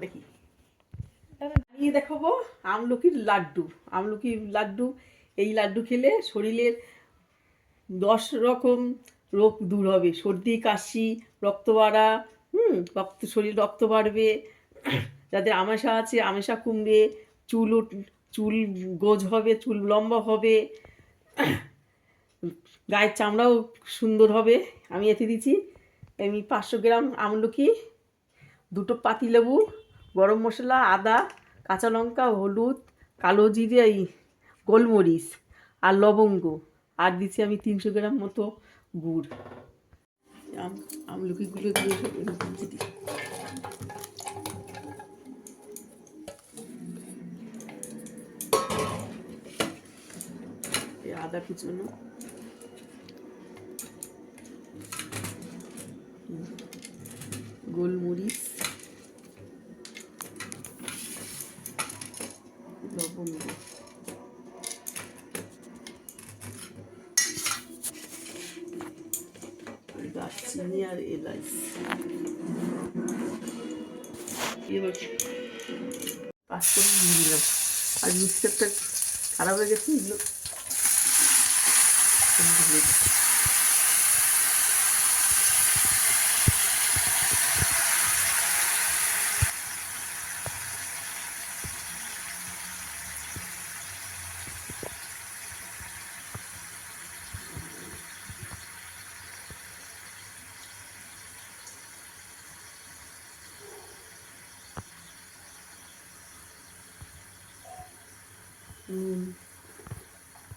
নাকি নিয়ে দেখাবো আমলকির লাড্ডু। আমলকির লাড্ডু, এই লাড্ডু খেলে শরীরের 10 রকম রোগ দূর হবে। সর্দি কাশি, রক্ত বাড়া, শরীর রক্ত বাড়বে, যাদের আমাশা আছে আমাশা কমবে, চুল গোজ হবে, চুল লম্বা হবে, গায়ের চামড়াও সুন্দর হবে। আমি এতে দিচ্ছি আমি 500 গ্রাম আমলকি, 2টো পাতিলেবু, গরম মশলা, আদা, কাঁচা লঙ্কা, হলুদ, কালো জিরে, এই গোলমরিচ আর লবঙ্গ, আর দিচ্ছি আমি 300 গ্রাম মতো গুড়। আমলকিগুলো দিয়ে দিচ্ছি। আদা কুচানো, গোলমরিচ, লবঙ্গ, দারচিনি আর এলাচ। এবার 5 করে দিয়ে দিলাম। আর মিক্সারটা খারাপ হয়ে গেছে, এগুলো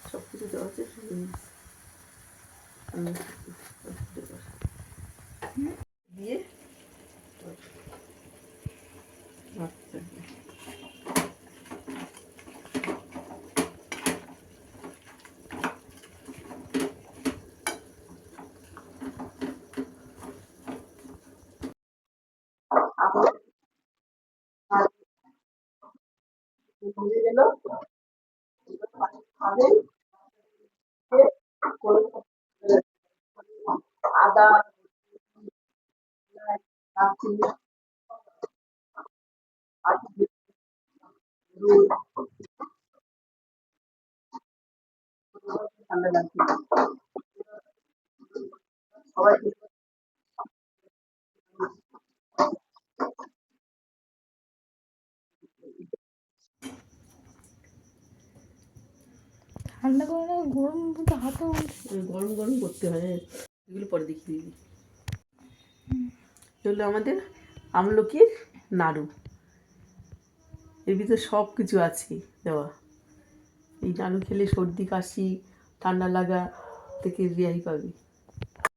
সব কিছু দেওয়া আছে, দিয়ে আদা, ঠান্ডা লাগছে সবাই। ঠান্ডা করে গরম হাতে গরম গরম করতে হয়, এগুলো পরে দেখিয়ে দিবি। এগুলো আমাদের আমলকির নাড়ু, এর ভিতরে সব কিছু আছে দেওয়া। এই নাড়ু খেলে সর্দি কাশি ঠান্ডা লাগা থেকে রেহাই পাবি।